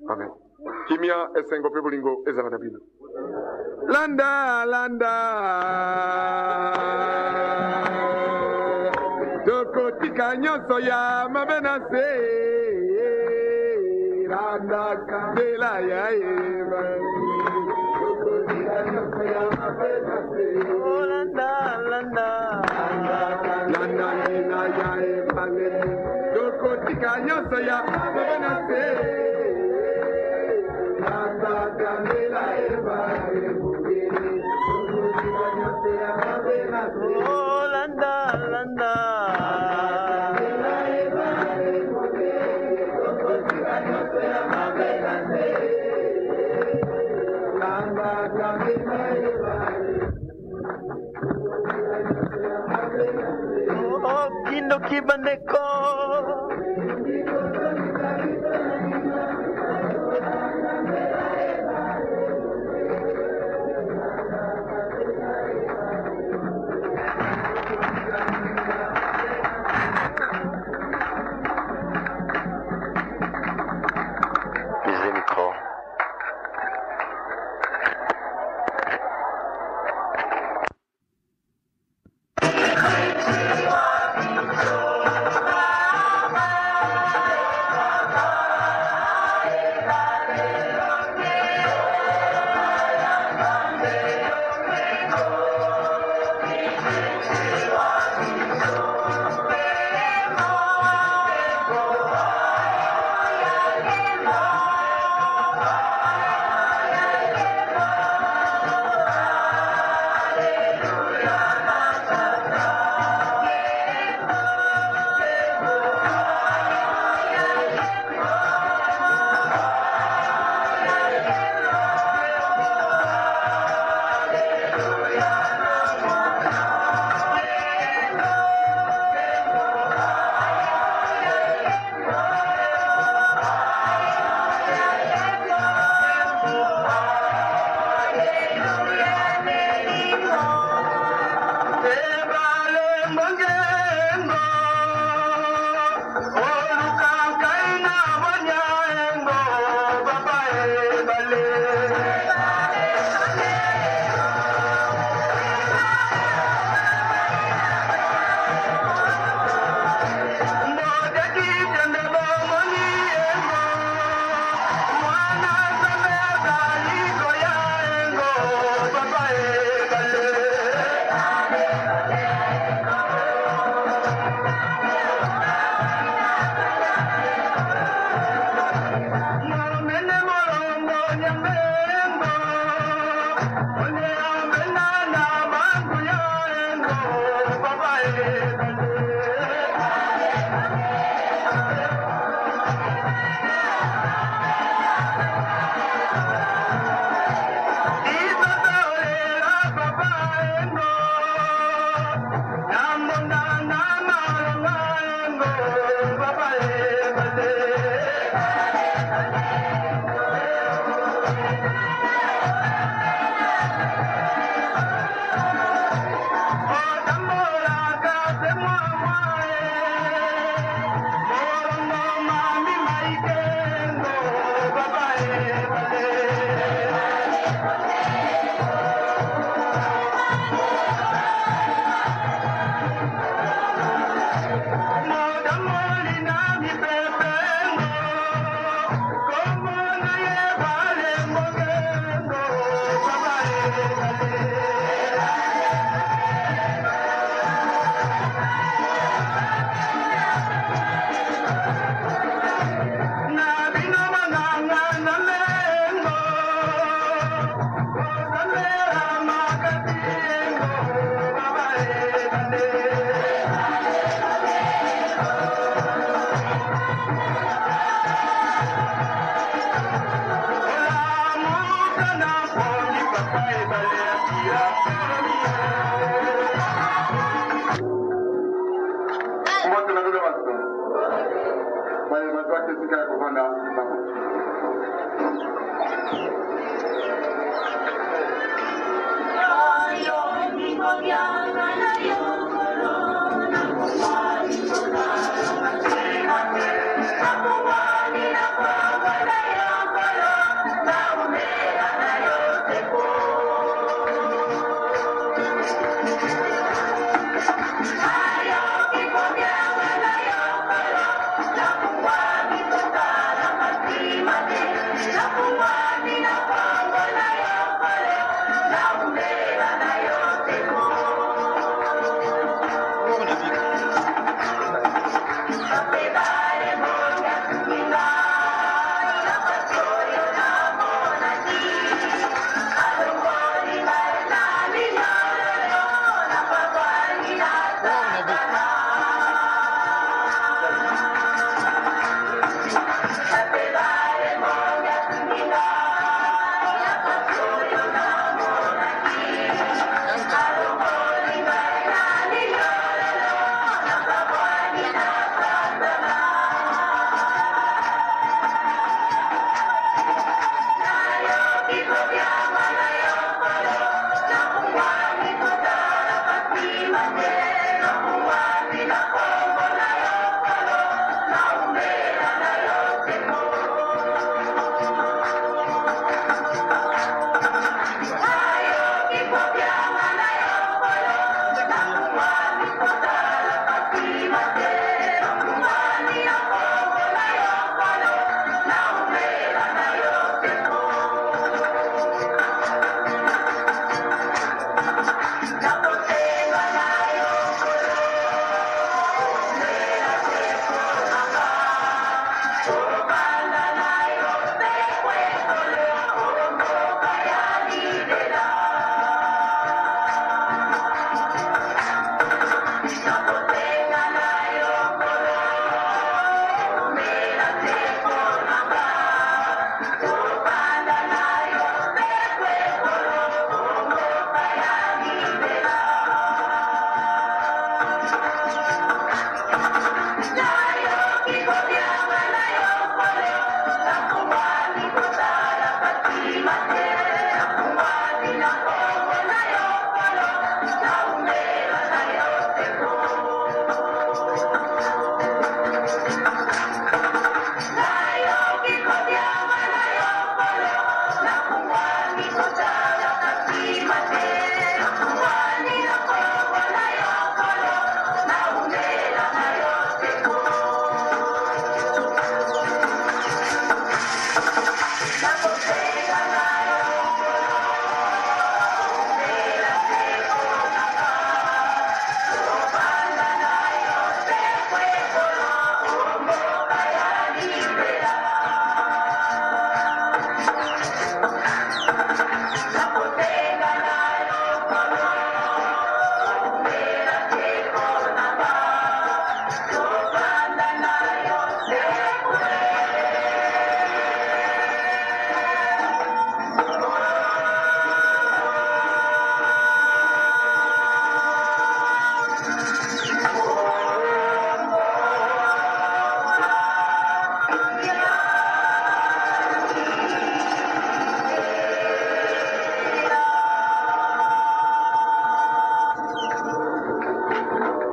Amen. Kimia esengo pebulingo ezala nabino. Landa, landa. Toko tika nyoso ya mabena se. Landa kandela ya eva. Toko tika nyoso ya mabena se. Oh, landa, landa. Landa nina ya eva. Toko tika nyoso ya mabena se. Oh, landa, landa. Oh, kindo kibandeko.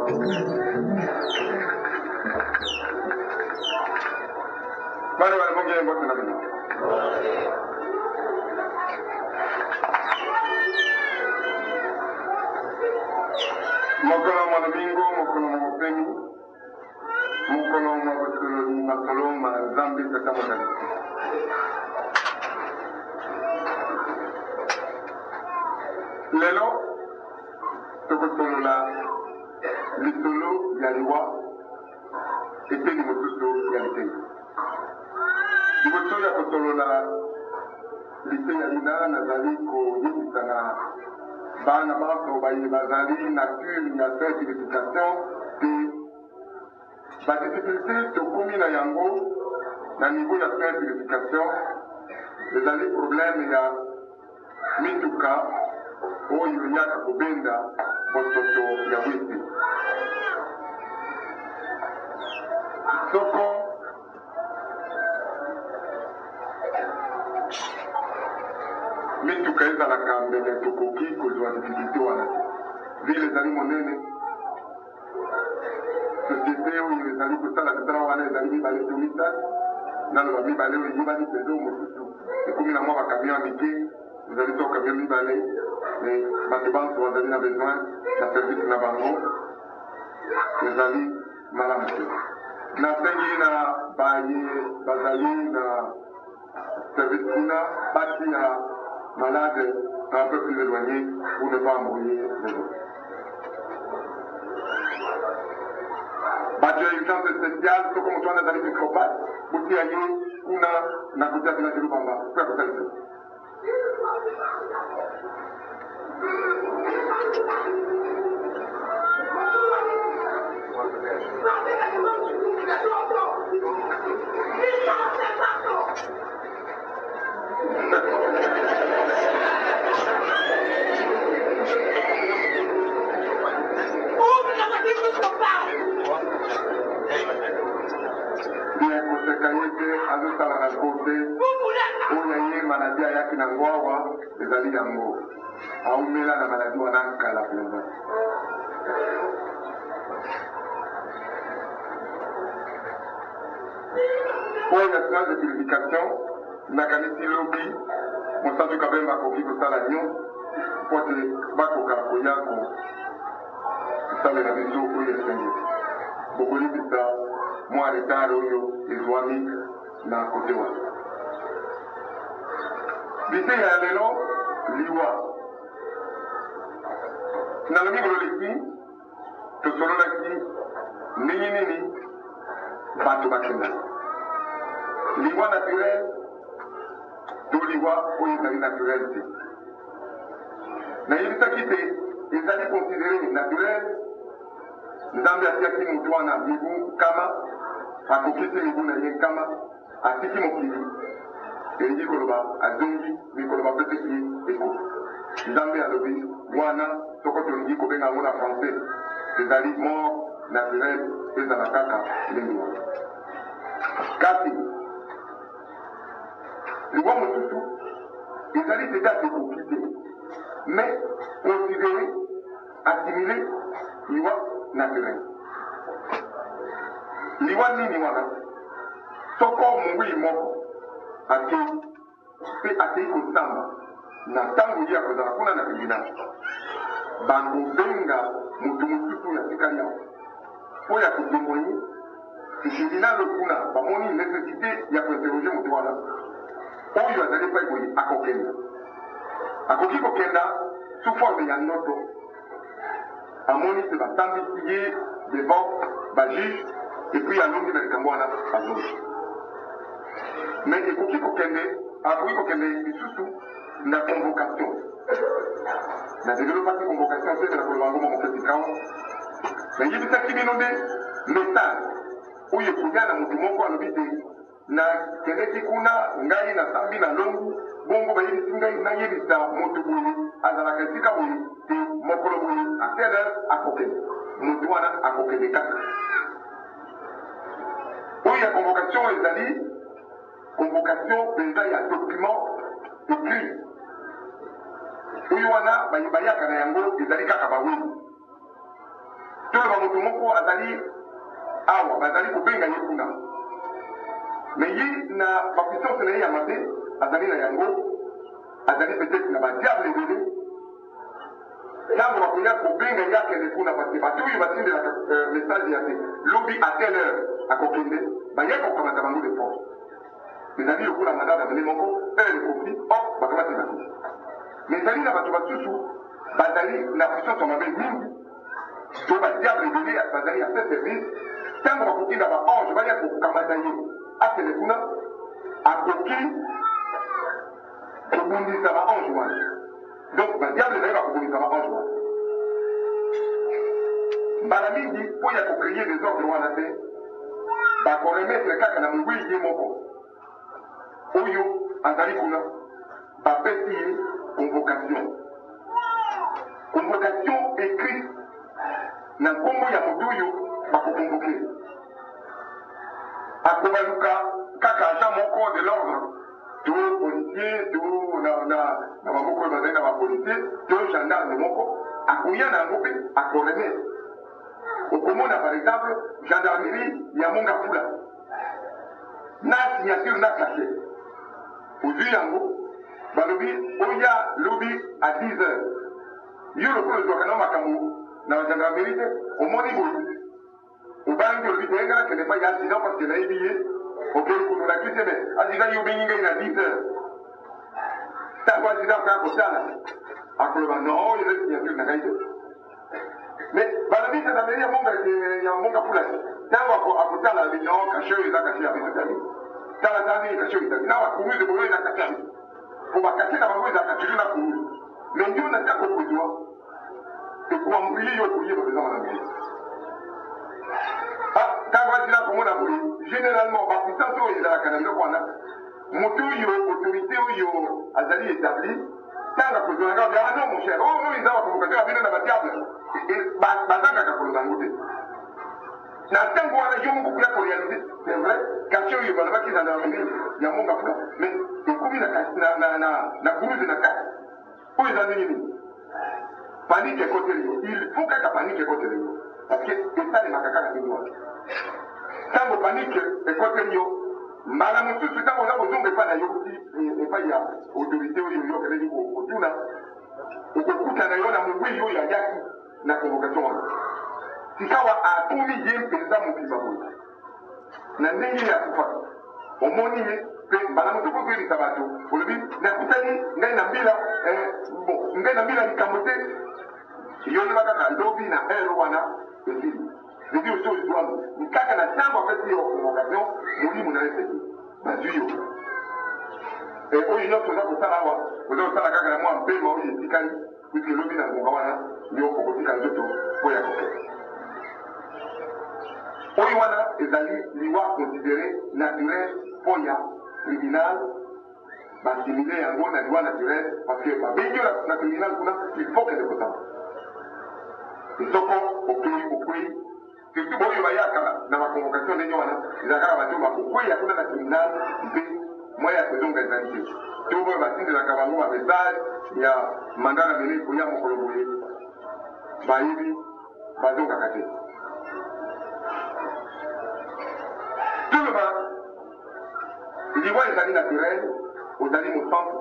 Bale bale bonge mbote na bino. Mokolo mwana bingo, mokolo mwana pemi, mokolo mwana makolo ma Nzambe tata mwana. Lelo tokotolola lisolo ya liwa eteni mosusu ya litei. Liboso ya kotolola litei ya lina nazali koyebisa na bana baso bazali nature ya certification te badifficulté tokomi na yango na niveau ya certification ezali problème ya mituka oyo yaka kobenda bosoto ya wisi. Soko mituka ezalaka mbele tokoki kozwa difficulté wana ville ezali monene société oyo ezali kosala kitala wana ezali mibale to mitatu naloba mibale oyo eyibani mpenza mosusu ekomi na mwa bakamion ya mike ezali to kamion mibale bato banso bazali na besoin na service na bango ezali malamu te. Nasengi na baye bazali na service kuna bati ya malade un peu plus éloigné pour ne pas embrouiller les autres. Bato ya urgence spéciale soko moto wana ezali psychopathe botia ye kuna na kotia tina Lubamba po ya kosalisa. Bien kosekayeke azosala na kote oyo ye maladi ayaki na ngwawa ezali yango aumela na maladi wana kala mpenza. Oyo ya séance de purification nakanisi lobi mosantu kabemba akoki kosala nyonso po te bakoka koya kosalela biso oyo esengeli bokolibisa mwa retard oyo ezwami na kote wana. Bise ya lelo liwa na lomikolo leki tosololaki ndenge nini bato bakenda liwa naturel to liwa oyo ezali naturel te. Nayebisaki te ezali considéré naturel. Nzambe atiaki moto wana mibu kama akokisi mibu na ye kama atiki mokili elingi koloba azongi mikoloba peteki eko. Nzambe alobi wana soko tolingi kobenga yango na français ezali mort naturel ezala kaka ndenge wana. Kasi liwa mosusu ezali deja ekoki te mais considéré assimilé liwa naturel. Liwa nini wana soko mungwi moko ake pe atei kosamba na ntango ye akozala kuna na tribunal bakobenga moto mosusu ya tikali yango mpo ya kotémoigner tribunal kuna bamoni nécessité ya kointerroge moto wana oyo azali epai boye akokenda akoki kokenda sous forme ya ndoto amoni se batambisi ye devant bajuge epuis alongi na likambo wana azongi mais ekoki kokende akoki kokende lisusu na convocation na développaki convocation te na koloba ngo moketi kao nayebisaki bino nde message oyo ekoya na motu moko alobi te nakendeki kuna ngai nasambi na longu bongo bayebisi ngai nayebisa moto boye azalaka esika boye te mokolo boye a quelle heure akokende motu wana akokende kaka oyo ya convocation ezali convocation mpenza ya document écrit oyo wana bayaka na yango ezali kaka baweli toloba moto moko azali awa bazali kobenga ye kuna me ye na bapuissance na ye ya mabe azali na yango azali peut-être na badiable ebele ntango bakoya kobenga ye akende kuna parce bato oyo batindelaka message ya te lobi à telle heure akokende baye kokamata bango de force ezali lokola madame amene moko heure ekoki hop bakamati basi me ezali na bato basusu bazali na puissance ya mabe mingi to badiable ebele bazali ya se service ntango bakokinda baange baya kokamata ye akende kuna akoki kobundisa baange wana donc badiable ezali bakobundisa baange wana mbala mingi mpo ya kokreye desordre wana te bakoremetre kaka na mongwi ye moko oyo azali kuna bapesi ye convocation écrite na nkombo ya moto oyo bakokonvoke akobaluka kaka agent moko de l'ordre to policier to na bamoko oyo bazali na bapolicier to gendarme moko akoya na yango mpe akoremetre okomona par exemple gendarmerie ya Mongafula na signature na cachet ozwi yango balobi oya lobi à 10 heures yo lokola ozwaka na makambo na gendarmerie te omoni boyi obangi olobi te engana kende pa ya accident parce que nayebi ye okei kunolaki te me accident yo obengi ngai na 10 heures ntango accident kaka kotala akoloba non ezali signature na ngai te mais balobi gendarmerie ya Mongafula ntango akotala abi non kashe oyo eza kashe ya biso tali tala tani kashe oyo tali na bakuruze boyo eza kashe ya biso po bakashe na bango ezalaka toujours na kuruze mais yo na ntango kozwa ekwambuye yo koyeba eza wana mie ntango asila komona boye généralement bapuissance oyo ezalaka na biloko wana moto oyo autorité oyo azali établi ntango akozwanga obi ah non mon cher oyo eza bakonvocation ya bino na badiable bazangaka koloba yango te na ntango wana yo moko koya koréalize c'est vrai kashe oyo balobaki gendarmerie ya Mongafula mais ekomi na kuruze na kati oyo eza ndenge nini panike ekoteli yo il faut kaka panike ekoteli yo parce que esalemaka kaka ndenge wana ntango panike ekoteli yo mbala mosusu ntango oza kozonga epai na yo epai ya autorité oyo yokeleli kotuna okokutana yo na mongwi oyo ayaki na convocation wana sikawa atuni ye mpenza mokima boye na ndenge ya kufa omoni ye mpe mbala mosuku okoyebisa bato olobi nakutani ngai na mbila likambo te yoyeba kaka lobi na heure wana esili ebi osi ozwami kaka na ntango apesi yo convocation molimo na eseki bazwi yo oyo nyonso oza kosala awa oza kosala kaka na mwa mpema oyo etikali puiske lobi na ngonga wana yo okotika nzoto mpo ya kokende oyo wana ezali liwa considéré naturel mpo ya tribunal basimile yango na liwa naturel parce que babengi yo na tribunal kuna il faut kende kosala esoko okwei surtout boyo bayaka na baconvocation ndenge wana ezalaka bato bakokweya kuna na tribunal mpe moya ya kozonga ezali te to boyo batindelaka bango bamessage ya manda na mene koya mokolo boye bayebi bazongaka te toloba liwa ezali naturel ozali mosantu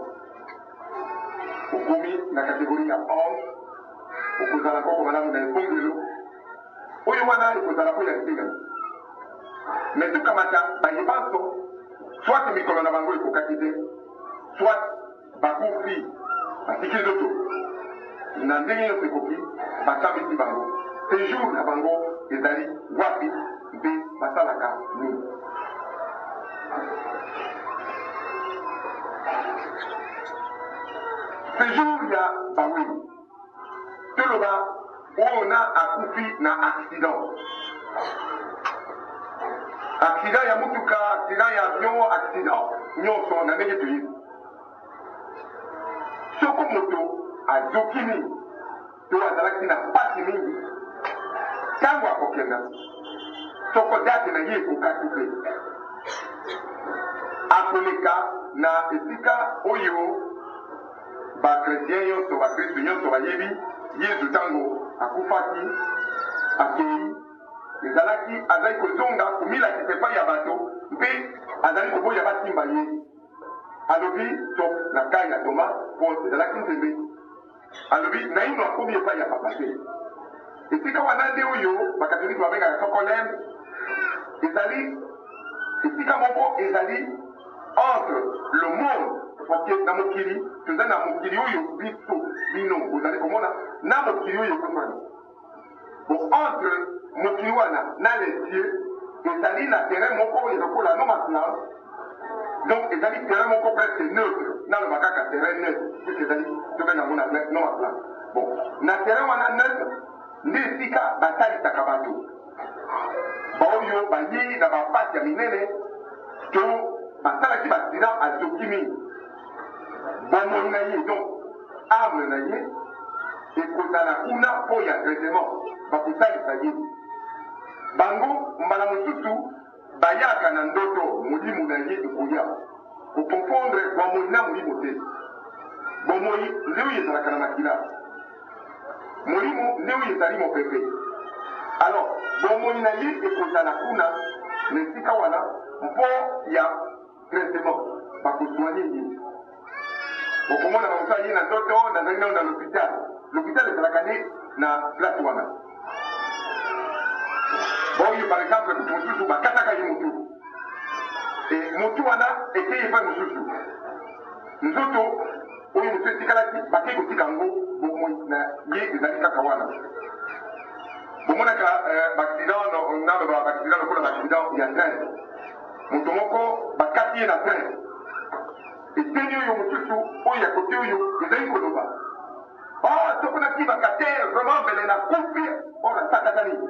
okomi na kategorie ya ange okozala koko malamu na ekongelo oyo wana ekozala mpo ya ntinga me tokamata bayebanso soit mikolo na bango ekokaki te soit bakufi basiki nzoto na ndenge nyonso ekoki basambisi bango séjour na bango ezali wapi mpe basalaka nini séjour ya baweli toloba oyo na akufi na accident ya mutuka accident ya avion accident nyonso na ndenge toyebi soko moto azokini to azalaki na pasi mingi ntango akokenda soko date na ye ekokaki te akoleka na esika oyo bakretien nyonso bakristu nyonso bayebi yesu ntango akufaki akei ezalaki azali kozonga komilakisa epai ya bato mpe azali koboya basimba ye alobi to na kai ya toma mpo ezalaki nzembe alobi naino akomi epai ya papa te esika wana nde oyo bakatolike babengaka sokoleme ezali esika moko ezali entre le monde porque na mokili toza na mokili oyo biso bino bozali komona na mokili oyo ekosani bon entre mokili wana na les dieux ezali na terrain moko oyo lokola nomaslan donc ezali terrain moko presque neutre naloba kaka terrain neutre puisque ezali tobenga yango na nomaslan bon na terrain wana neutre nde esika basalisaka bato baoyo bayei na bapasi ya minene to basalaki baaccident azoki mingi bomoi na ye donc ame na ye ekozala kuna mpo ya traitement bakosalisa ye bango mbala mosusu bayaka na ndoto molimo na ye ekoya kokonfondre bomoi na molimo te bomoi nde oyo ezalaka na makila molimo nde oyo ezali mopepe alors bomoi na ye ekozala kuna na esika wana mpo ya traitement bakosoigne ye okomona bakosala ye na ndoto nazali nao na l'hôpital l'hôpital ezalaka nde na place wana boyo par exemple moto mosusu bakataka ye motu motu wana ekei epai mosusu nzoto oyo mosu etikalaki bakei kotika yango bomoi na ye ezali kaka wana bomonaka baaccident naloba baaccident lokola baaccident ya train moto moko bakati ye na train eteni oyo mosusu oyo ya kote oyo ezali koloba sokonaki bakate vraiment mbele na kufi oyo asakaka nini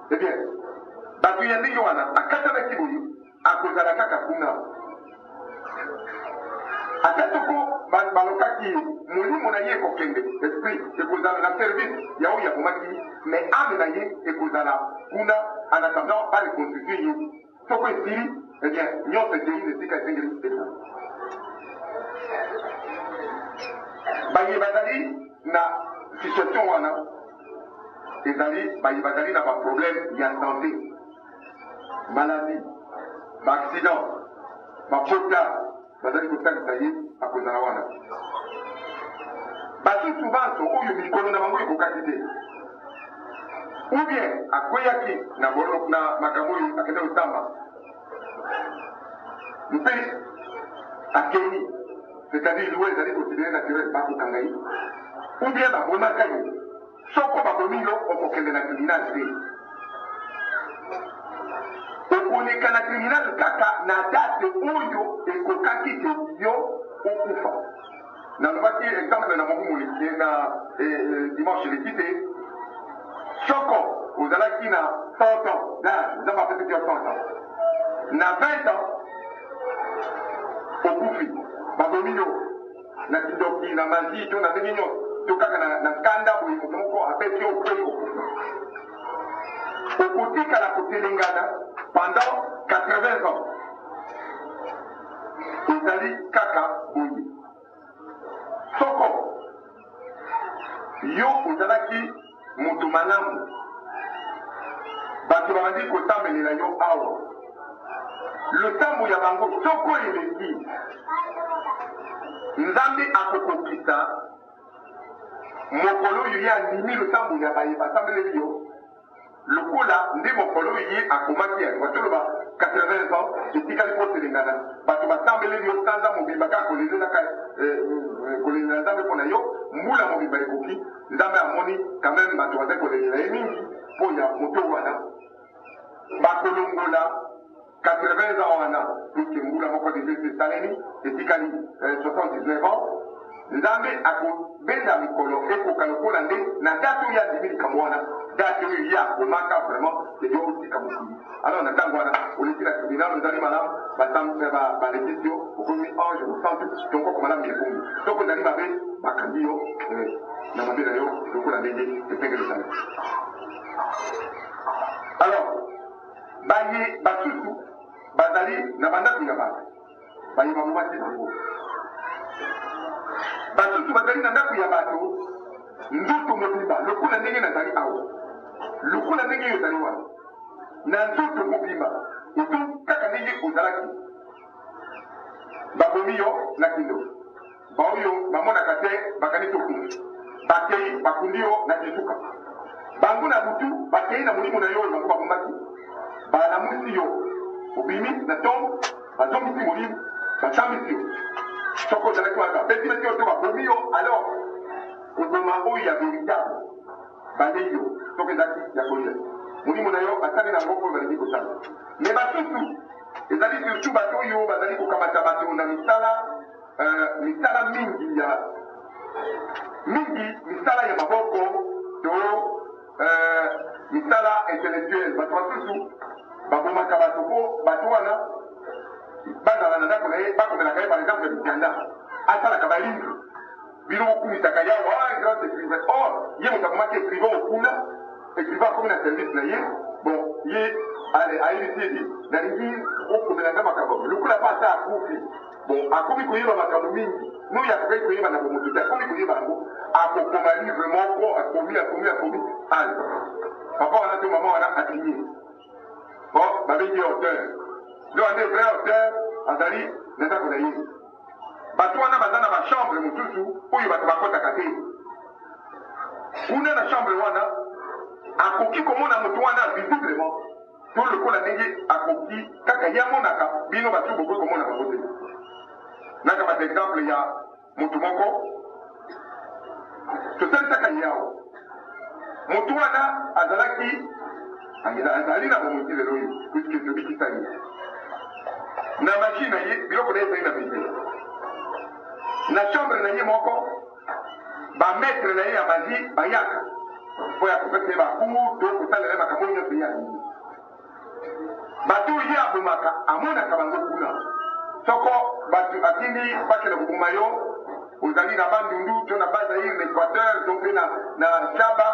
ebien bato ya ndenge wana akatanaki boye akozala kaka kuna ata soko balokaki molimo na ye ekokende esprit ekozala na service ya oyo akomaki mais ame na ye ekozala kuna en attendant bareconstitue ye soko esili ebien nyonso ekei na esika esengeli eza baye bazali na situation wana ezali baye bazali na baproblème ya santé maladie baaccident bapota bazali kosalisa ye akozala wana basusu banso oyo mikolo na bango ekokaki te ou bien akweyaki na makambo oyo akende kosamba mpe akei c'est-à-dire liwe ezali considéré naturel bakokanga ye ou bien babomaka ye soko babomi yo okokende na criminal te okoleka na criminal kaka na date oyo ekokaki te yo okufa nalobaki exemple na mobu moleki na dimanche eleki te soko ozalaki na 100 ans d'âge nzambe apesaki yo 100 ans na 20 ans okufi babomi yo na kindoki na mazi to na ndenge nyonso to kaka na nkanda boye moto moko abeti yo okwei okufa okotikala kotelengana pendant 80 ans ezali kaka boye soko yo ozalaki moto malamu bato babandi kotambelela yo awa lotambo ya bango soko eleki nzambe akokokisa mokolo oyo ye andimi lotambo ya baye basambeleli yo lokola nde mokolo oyo ye akomaki yango toloba 80 ans etikali kotelengana bato basambeleli yo sanza mobimba kaka kolelela nzambe mpo na yo mbula mobimba ekoki nzambe amoni quand même bato bazali kolelela ye mingi mpo ya moto wana bakolongola 80 ans wana puisque mbula moko deja esalemi etikali 79 ans nzambe akobenda mikolo ekoka lokola nde na date oyo andimi likambo wana date oyo ye akomaka vraiment eyo otika mokili alors na ntango wana oleki na tribunal ozali malamu balekisi yo okomi ange mosantu tonkoko malamu ebongi soko ozali mabe bakangi yo na mabe na yo lokola ndenge esengeli ezali alors baye basusu bazali na bandako ya bato baye babomaki bango basusu bazali na ndako ya bato nzoto mobimba lokola ndenge nazali awa lukula ndenge yo ezali wana na nzoto mobimba otu kaka ndenge ozalaki babomi yo na kindo baoyo bamonaka te bakanisi okufi bakei bakundi yo na kisuka bango na butu bakei na molimo na yo oyo bango babombaki balamusi yo obimi na ntongo bazongisi molimo basambisi yo soko ozalaki wana betimesi yo to babomi yo alors koboma oyo ya véritable bandei yo soki ezalaki ya kolia molimo na yo asali na ngoko oyo balingi kosala me basusu ezali surtout bato oyo bazali kokamata bato na misala mingi misala ya maboko to misala intellectuelle bato basusu babomaka bato po bato wana bazala na ndako na ye bakomelaka ye par exemple mikanda asalaka balivre bino bokumisaka yawo grand écrivain or ye moto abomaki écrivain okuna écrivain akomi na service na ye bon ye ayebisi edi nalingi okomelanga makambo lokola mpa ata akufi bon akomi koyeba makambo mingi noyo akokaki koyeba na bomoto te akomi koyeba yango akokoma livre moko akomi ale papa wana to mama wana asinye bon babengi auteur lo ande vrai auteur azali na ndako na ye bato wana baza na bachambre mosusu oyo bato bakɔtaka te kuna na chambre wana akoki komona moto wana visiblement to lokola ndenge akoki kaka ye amonaka bino bato bokoki komona bango te naka bata exemple ya moto moko tosalisaka ye awa moto wana azali na bomoti lelo oyo puiske tobikisa ye na machine na ye biloko na ye ezali na bese na chambre na ye moko bametre na ye ya magie bayaka po ya kopesa ye bakumu to kosalela ye makambo nyonso ye alingi bato ye abomaka amonaka bango kuna soko bato atindi bakela koboma yo ozali na bandundu to na bazaire na équateur to mpe na shaba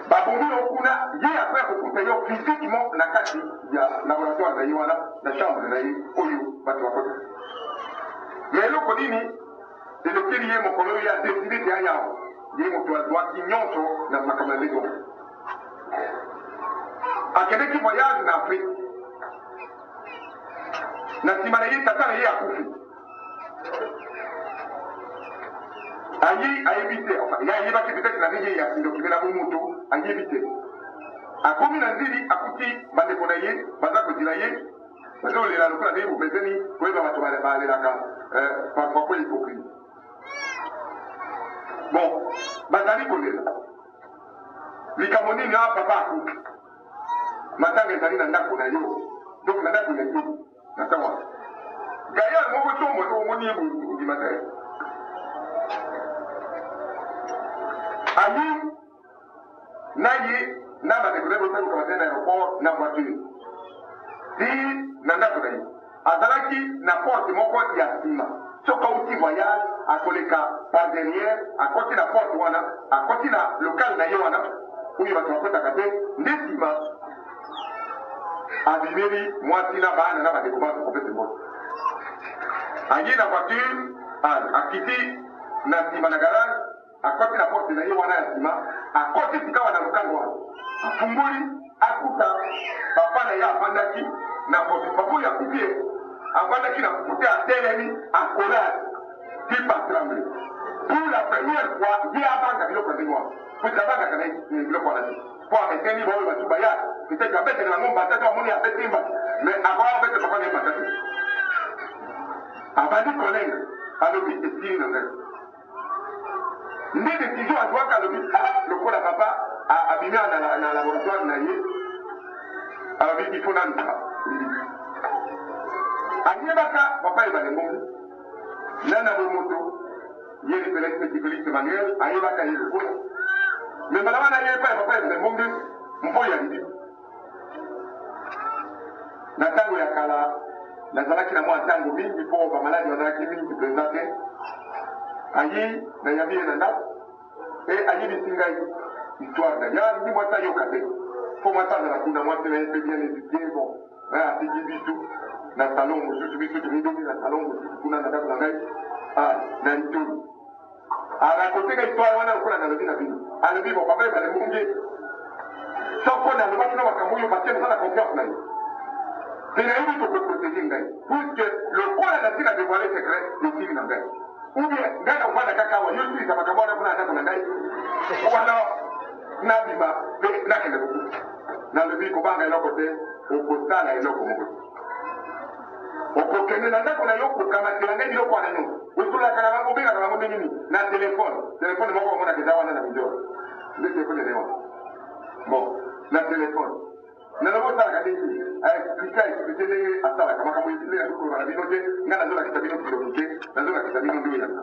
babongi yo kuna ye apres kokuta yo physiquement na kati ya laboratoire na ye wana na chambre na ye oyo bato bakota me eloko nini elekeli ye mokolo oyo adeside te ayawo ye moto azwaki nyonso na makambo na ndenge wana akendeki voyage na afrique na nsima na ye tata na ye akufi ayebi te ye ayebaki peut-être na ndenge ya ndokime na bomoto ayebi te akomi na nzili akuti bandeko na ye baza kozila ye bazolela lokola ndenge bopeseni koyeba bato balelaka parfois po hypocrite bon bazali kolela likambo nini awa papa akufi matanga ezali na ndako na yo donc na ndako na yo natawa gayal moko tombo to omoni ye bondima te ayi na ye na bandeko na ye bosakokamate na aéroport na voiture ti na ndako na ye azalaki na porte moko ya nsima soki auti voyage akoleka par derrière akoti na porte wana akoti na lokale na ye wana oyo bato bakotaka te nde nsima abimeli mwasi na bana na bandeko bato kopesa mbote aye na voiture akiti na nsima na garage akoti na porte na ye wana ya nsima akoti sika wana lokale wana afungoli akuta papa na ye afandaki na porte papa oyo akufi avandaki na kote atelemi akolade tipa tremble pour la première fois ye abanga biloko ndenge wana puisi abangaka na biloko wana te po ameteni baoyo bato baya peut-être abetele bango mbata te amoni abeti mbata mais akoya abete papa na ye mbata te abandi kolenga alobi esili na ngai nde décision azwaka alobi lokola papa abimi na laboratoire na ye alobi il faut naluka ayebaka papa ebalembongi nana bomoto ye lipelekipelike manuel ayebaka ye lokola me mbala wana ye epai papa ebalembongi mpo ya libi na ntango ya kala nazalaki na mwa ntango mingi mpo bamaladi bazalaki mingi mpenza te ayi nayambi ye na ndako e ayebisi ngai histoire na ya ndi mwasi ayoka te mpo mwasi azala kuna mwasi na ye mpe bien édudie bon atiki biso na salon mosusu biso tomibeli na salon mosusu kuna na ndako na ngai na litoni arakotenga histoire wana lokola nalobi na bino alobi bokabale balemungi soko nalobaki na makambo oyo batie mosala confiance na ye enayebi tokoprotege ngai puisque lokola nati na dévoile secret esili na ngai ou bien ngai na kovanda kaka awa yo silisa makambo wana mpona ndako na ngai wana nabima mpe nakende kokufa nalobi kobanga eloko te okosala eloko moko te okokende na ndako na yo kokamatela ngai biloko wana nyonso osolaka na bango obengaka bango ndenge nini na telefone moko omonaka eza wana na video nde telefone ene wana bon na telefone nalobi osalaka ndenge explike ndenge asalaka makambo esile ya sokoloba na bino te ngai nazolakisa bino kilo moke nazolakisa bino nde oyaka